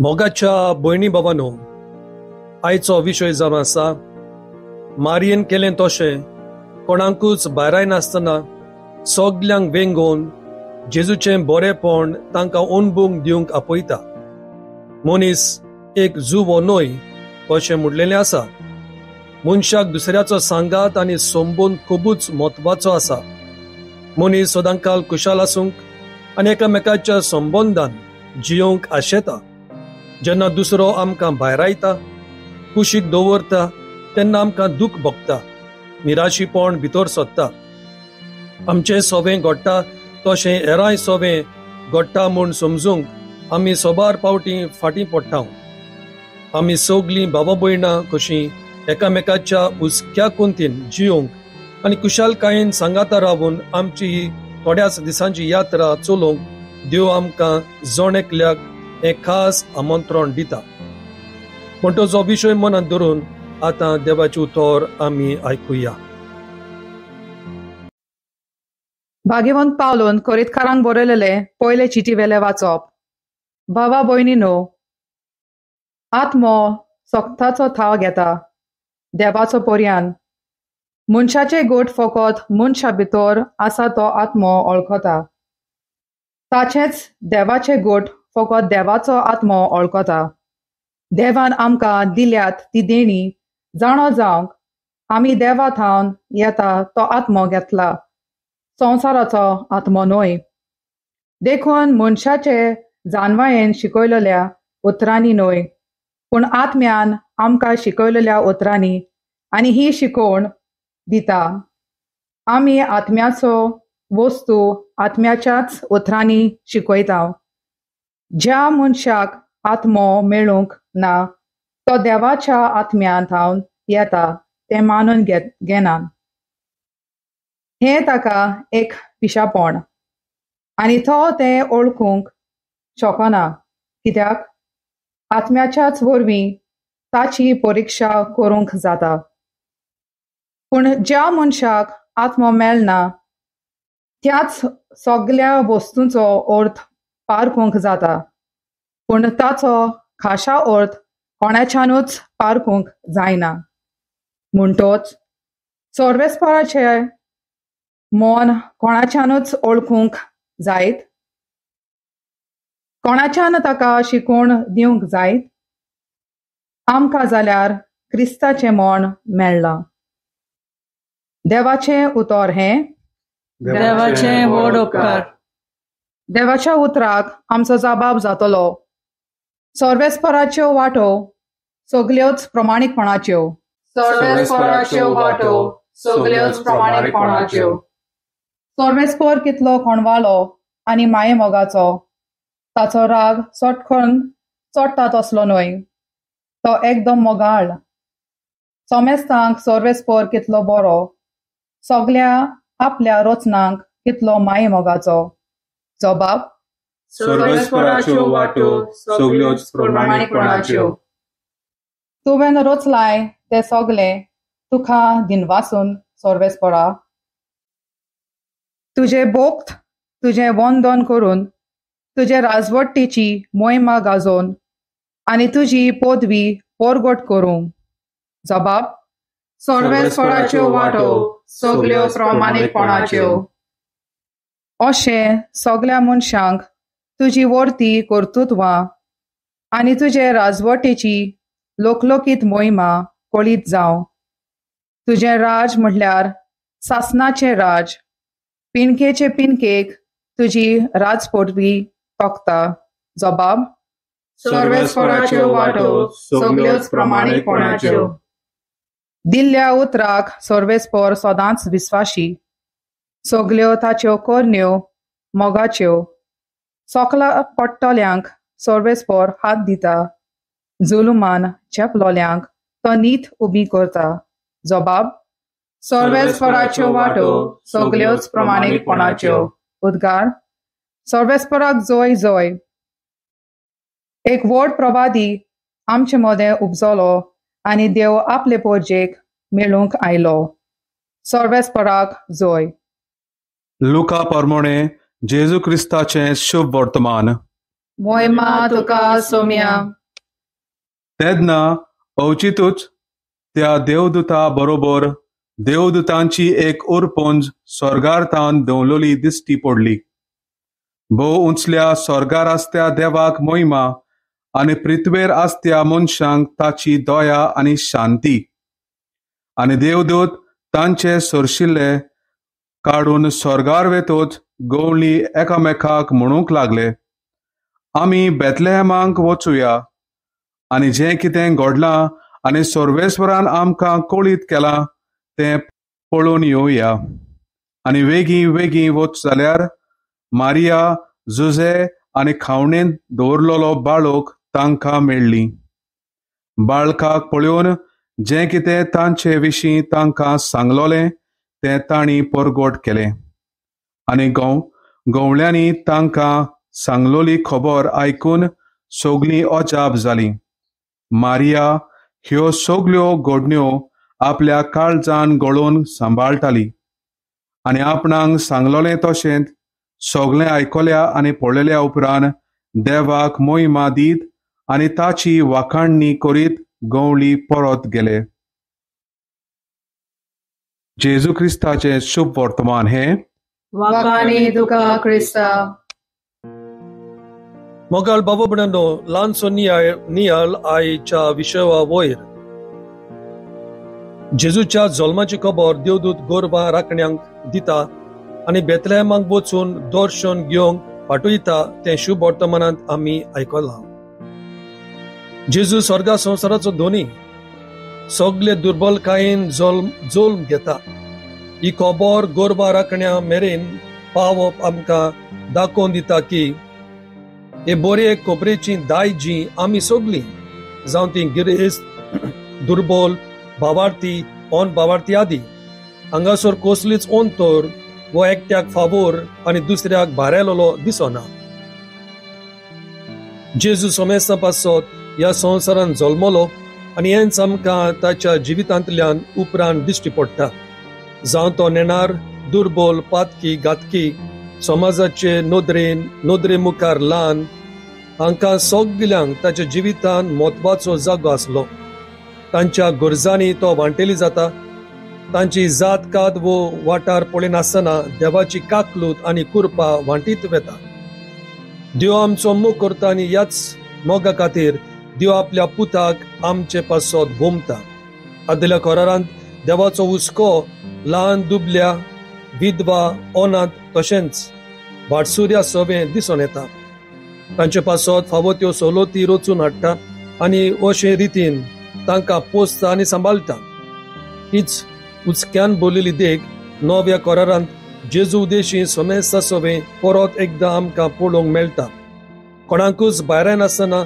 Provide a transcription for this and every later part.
मोगाच्या भयणी बाबांनो, आयचो विशय जावन आसा मारयेन केलें तशें कोणाकूच भायराय नासतना सगल्यांक वेंगोवन जेजूचें बरेपण तांकां अणभवूंक दिवंक आपयता. मनीस एक जीव वो न्हय अशें म्हणलेलें आसा. मनशाक दुसऱ्याचो सांगात आनी संबंद खूबच म्हत्वाचो आसा. मनीस सदांकाल खुशाल आसूंक आनी एकामेकाच्या संबंदान जियोंक आशेता. जेन्ना दुसरो आमकां भायरायता, कुशीक दवरता, तेन्ना आमकां दूख भोगता, निराशीपण भितर सोदता. आमचें सोबें घडटा तशें हेरांय सोबें घडटा म्हूण समजूंक आमी सोबार पावटी फाटीं पडटा. आमी सगलीं बाबा भयणां कशीं एकामेकाच्या उस्क्या कुंतीन जियोंक आनी कुशालकायेन सांगाता रावून आमची ही थोड्याच दिसांची यात्रा चलोवंक देव आमकां जण एकल्याक हें खास आमंत्रण दिता. पूण तो जो विशय मनांत धरून आतां देवाची उतर आमी आयकुया. भाग्यवंत पावलोन कोरिंथकारांक बरयलेले पयले चिटी वेले वाचप. भावा भयणीनो, आत्मो सोक्ताचो थाव घेता देवाचो पर्यान. मनशाचे गोट फकत मनशा भितर आसा तो आत्मो वळखता. ताचेच देवाचे गोट फकत देवाचो आत्मो वळखता. देवान आमकां दिल्यात ती देणी जाणो जावंक आमी देवा थावन येता तो आत्मो घेतला, संवसाराचो आत्मो न्हय. देखून मनशाचे जानवायेन शिकयलेल्या उतरांनी न्हय, पूण आत्म्यान आमकां शिकयलेल्या उतरांनी, आनी ही शिकोवण दिता. आमी आत्म्याचो वस्तू आत्म्याच्याच उतरांनी शिकयता. ज्या मनशाक आत्मो मेळूंक ना तो देवाच्या आत्म्यान थावन येता तें मानून घेना. हें ताका एक पिशापण आनी तो तें ओळखूंक शकना, कित्याक आत्म्याच्याच वरवीं ताची परिक्षा करूंक जाता. पूण ज्या मनशाक आत्मो मेळना त्याच सगळ्या वस्तूंचो अर्थ पारखूंक जाता, पूण ताचो खाशा अर्थ कोणाच्यानूच पारखूंक जायना. म्हणटोच सर्वेस्पराचे मन कोणाच्यानूच ओळखूंक जायत, कोणाच्यान ताका शिकवण दिवंक जायत. आमकां जाल्यार क्रिस्ताचें मन मेळ्ळां. देवाचें उतर हें देवाचें व्हड उपकार. देवाच्या उतराक आमचो जबाब जातलो. सर्वेस्पराच्यो वाटो सगल्योच प्रमाणीकपणाच्यो. सर्वेस्पराच्यो वाटो सगल्योच प्रमाणीकपणाच्यो. सर्वेस्पर कितलो कोणवालो आनी माये मोगाचो, ताचो राग सटकन चडटा तसलो न्हय, तो एकदम मोगाळ. सोमेस्तांक सर्वेस्पर कितलो बरो, सगल्या आपल्या रचनांक कितलो माये मोगाचो. जबाब सर्वेस्पराच्यो वाटो सगल्योच प्रमाणीकपणाच्यो. तुवें रचलाय ते सगळे तुका दिनवासून सर्वेस्परा. तुजे बोक्त तुजें वंदन करून तुजे राजवट्टेची मोहिमा गाजोवन आनी तुजी पदवी परगट करूं. जबाब सर्वेस्पराच्यो वाटो सगल्यो प्रमाणीकपणाच्यो. अशें सगळ्या मनशांक तुजी वर्ती कर्तुत्वां आनी तुजे राजवटेची लोकलोकीत मोहिमा कळीत जावं. तुजें राज म्हटल्यार सासणाचें राज. पिणकेचे पिणकेक तुजी राजपदवी तोखता. जबाब सर्वेस्पराच्यो वाटो सगल्योच प्रमाणीकपणाच्यो. दिल्ल्या उतराक सर्वेस्पर सदांच विस्वाशी. सगल्यो ताच्यो करण्यो मोगाच्यो. सोकला पडटल्यांक सर्वेस्पर हात दिता. जुलुमान चेपलोल्यांक तो नीत उबी करता. जबाब सर्वेस्पराच्यो वाटो सगल्योच प्रमाणीकपणाच्यो. उद्गार सर्वेस्पराक जय जय. एक व्हड प्रभादी आमचे मदें उपजलो आनी देव आपले पोरजेक मेळूंक आयलो. सर्वेस्पराक जोय. लुका प्रमाणे जेजू क्रिस्ताचें शुभ वर्तमान. मोहिमा तुका सोम्या. तेदना अवचितूच त्या देवदूता बरोबर देवदूतांची एक उरपुंज स्वर्गार्थान देंवलोली दिश्टी पडली. भोव उंचल्या स्वर्गार आसत्या देवाक मोहिमा आनी पृथ्वेर आसत्या मनशांक ताची दया आनी शांती. आनी देवदूत तांचे सरशिल्ले काडून स्वर्गार वेतोच गवळणी एकामेकाक म्हणूंक लागले, आमी बेथलेहेमांक वचुया आनी जें कितें घडलां आनी सर्वेस्वरान आमकां कळीत केलां तें पळोवन येवया. आनी वेगीं वेगीं वच जाल्यार मारिया, जुजे आनी खावणेंत दवरलेलो बाळोक तांकां मेळ्ळी. बाळकाक पळोवन जें कितें तांचे विशीं तांकां सांगलोलें तें तांणी परगट केलें. आनी गवळ्यांनी तांकां सांगलोली खबर आयकून सगळीं अजाप जालीं. मारिया ह्यो सगल्यो घडण्यो आपल्या काळजान गळोवन सांबाळटाली आनी आपणाक सांगलोलें तशेंच सगळें आयकल्या आनी पळयल्या उपरांत देवाक मोहिमा दीत आनी ताची वाखाणणी करीत गवळी परत गेले. जेजू क्रिस्ताचें शुभ वर्तमान हें. वाखाणी तुका क्रिस्ता. मोगाळ बाबा भयणांनो, ल्हानसो नियाळ आयच्या विशया वयर जेजूच्या जल्माची खबर देवदूत गोरबा राखण्यांक दिता आनी बेथलेहेमांक वचून दर्शन घेवंक पाठयता तें शुभ वर्तमानांत आमी आयकलां. जेजू स्वर्गा संवसाराचो धोनी सगळे दुर्बलकायेन जल्म घेता. ही खबर गोरबा राखण्या मेरेन पावप आमकां दाखोवन दिता की हे बरे खबरेची दाय जी आमी सगळीं जावं ती गिरेस्त, दुर्बल, भावार्थी, ओन भावार्थी आदी हांगासर कसलीच अंतर वो एकट्याक फावोर आनी दुसऱ्याक भारेलो दिसना. जेजू सोमेस्ता पासत ह्या संवसारान जल्मलो आनी हेंच आमकां ताच्या जिवितांतल्यान उपरांत दिश्टी पडटा. जावं तो नेणार, दुर्बल, पातकी, घातकी, समाजाचे नोदरे मुखार ल्हान, हांकां सगल्यांक ताच्या जिवितांत म्हत्वाचो जागो आसलो. तांच्या गरजांनी तो वांटेली जाता. तांची जात काद वो वाठार पळयनासतना देवाची काकलूत आनी कृपा वांटीत वेता. देव आमचो मोग करता आनी ह्याच मोगा खातीर देव आपल्या पुताक आमचे पासत भोमता. आदल्या कोरांत देवाचो हुस्को ल्हान दुबल्या, विधवा, अनाथ तशेंच भाटसुऱ्या सवें दिसून येता. तांचे पासत फावो त्यो सवलती रचून हाडटा आनी अशे रितीन तांकां पोसता आनी सांबाळटा. हीच उचक्यान बोलिल्ली देख नव्या कोरांत जेजू उदेशी सोमेस्ता सवें परत एकदां आमकां पळोवंक मेळटा. कोणाकूच भायर नासतना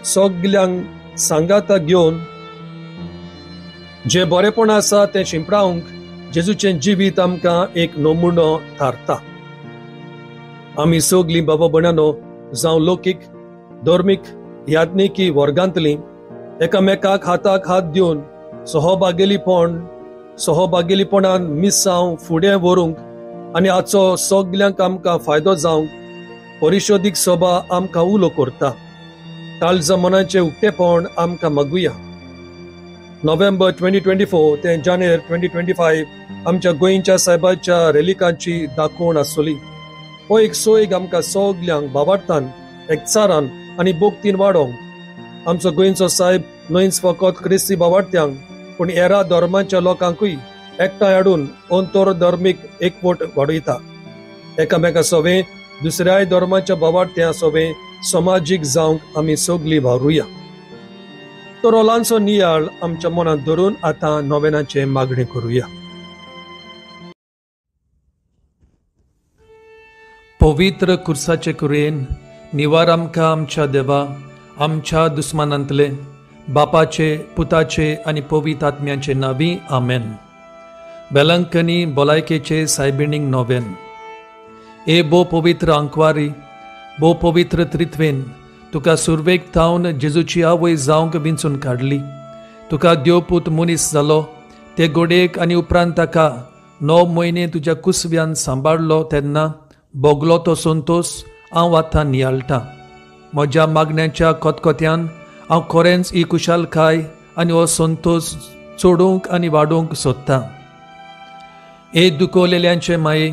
सगल्यांक सांगाता घेवन जे बरेपण आसा तें शिंपडावंक जेजूचें जिवीत आमकां एक नमुनो थारता. आमी सगलीं बाबा भयणांनो, जावं लौकीक, धर्मीक, याज्ञिकी वर्गांतलीं एकामेकाक हाताक हात दिवन सहभागिलीपणान मिसांव फुडें व्हरूंक आनी हाचो सगल्यांक आमकां फायदो जावंक परिशोधीक सभा आमकां उलो करता. काळजा मनाचें उक्तेपण आमकां मागुया. नोव्हेंबर 2024 ते जानेर 2025 आमच्या गोंयच्या साहेबाच्या रेलिकांची दाखोवण आसतली. हो एक सोयीक आमकां सगल्यांक भावार्थान, एकचारान आनी भोगतीन वाडोवंक आमचो गोंयचो साहेब न्हयच फकत क्रिस्ती भावार्थ्यांक पूण हेरा धर्मांच्या लोकांकूय एकठांय हाडून अंतर धर्मीक एकवट वाडयता. एकामेका सवें दुसऱ्याय धर्माच्या भावार्थ्यां सवें समाजीक जावंक आमी सगलीं वावरुया. तो ल्हानसो नियाळ आमच्या मनांत धरून आतां नोवेनाचे मागणी करुया. पवित्र कुर्साचे कुरेन निवार आमकां आमच्या देवा, आमच्या दुस्मानांतले, बापाचे, पुताचे आनी पवित्र आत्म्याचे नांवी आमेन. बेलंकनी भलायकेचे सायबिणीक नोवेन. ए बो पवित्र आंकवारी, बो पवित्र त्रित्वेन तुका सुरवेक थावन जेजूची आवय जावंक विंचून काडली. तुका देवपूत मनीस जालो ते गोडेक आनी उपरांत ताका 9 म्हयने तुज्या कुसव्यान सांबाळलो तेन्ना भोगलो तो संतोश हांव आतां नियाळटां. म्हज्या मागण्याच्या कोतकोत्यान हांव खरेंच ही कुशालकाय आनी हो संतोश चोडूंक आनी वाडोवंक सोदतां. हे दुखोवलेल्यांचे माये,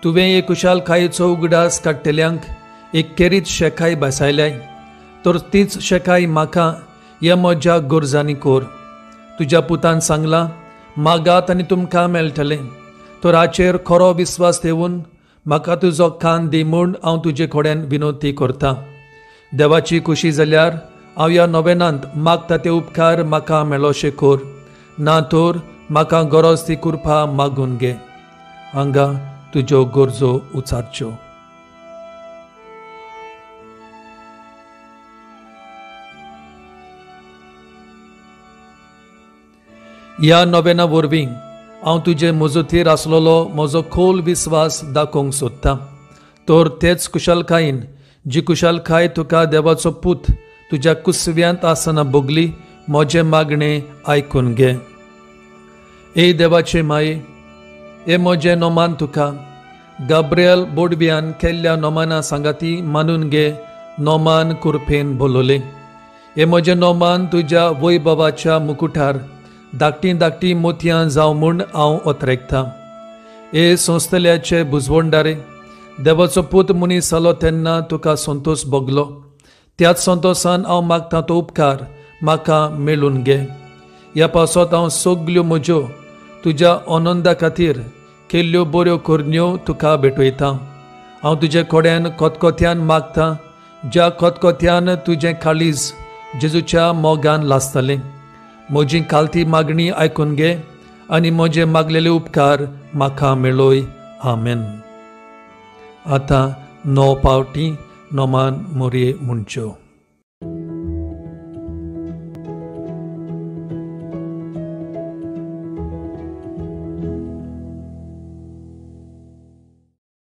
तुवें हे कुशालकायेचो उगडास काडटल्यांक एक केरीत शेकाय बसायल्याय, तर तीच शेकाय म्हाका ह्या म्हज्या गोरजांनी कोर. तुज्या पुतान सांगलां, मागात आनी तुमकां मेळटलें. तर हाचेर खरो विस्वास ठेवून म्हाका तुजो कान दी म्हूण हांव तुजे कडेन विनोती करतां. देवाची खुशी जाल्यार हांव ह्या नोवेनांत मागता ते उपकार म्हाका मेळोशे कोर. ना तर म्हाका गरज ती कृपा मागून घे. हांगा तुज्यो गरजो उचारच्यो. ह्या नोवेना वरवीं हांव तुजे मजतीर आसलोलो म्हजो खोल विस्वास दाखोवंक सोदतां. तर तेच कुशलकायेन जी कुशलकाय तुका देवाचो पूत तुज्या कुसव्यांत आसतना भोगली, म्हजें मागणें आयकून घे. ए देवाचे माये, हे म्हजें नोमान तुका गाब्रिएल बोडब्यान केल्ल्या नोमाना सांगाती मानून घे. नोमान कुरपेन बोलोले. हे म्हजें नोमान तुज्या वैभवाच्या मुकुटार धाकटीं धाकटीं मोतयां जावं म्हूण हांव ओतरेकतां. हे संस्थेल्याचे बुजवणदारे, देवाचो पूत मनीस जालो तेन्ना तुका संतोश भोगलो. त्याच संतोशान हांव मागतां तो उपकार म्हाका मेळून घे. ह्या पावसांत हांव सगल्यो म्हज्यो तुज्या आनंदा खातीर केल्ल्यो बऱ्यो करण्यो तुका भेटयतां. हांव तुजे कडेन कोतकोत्यान मागतां, ज्या कोतकोत्यान तुजें काळीज जेजूच्या मोगान लासतलें. म्हजी कालती मागणी आयकून घे आनी म्हजे मागलेले उपकार म्हाका मेळय. आमेन. आतां 9 पावटी नोमान मोरये म्हणच्यो.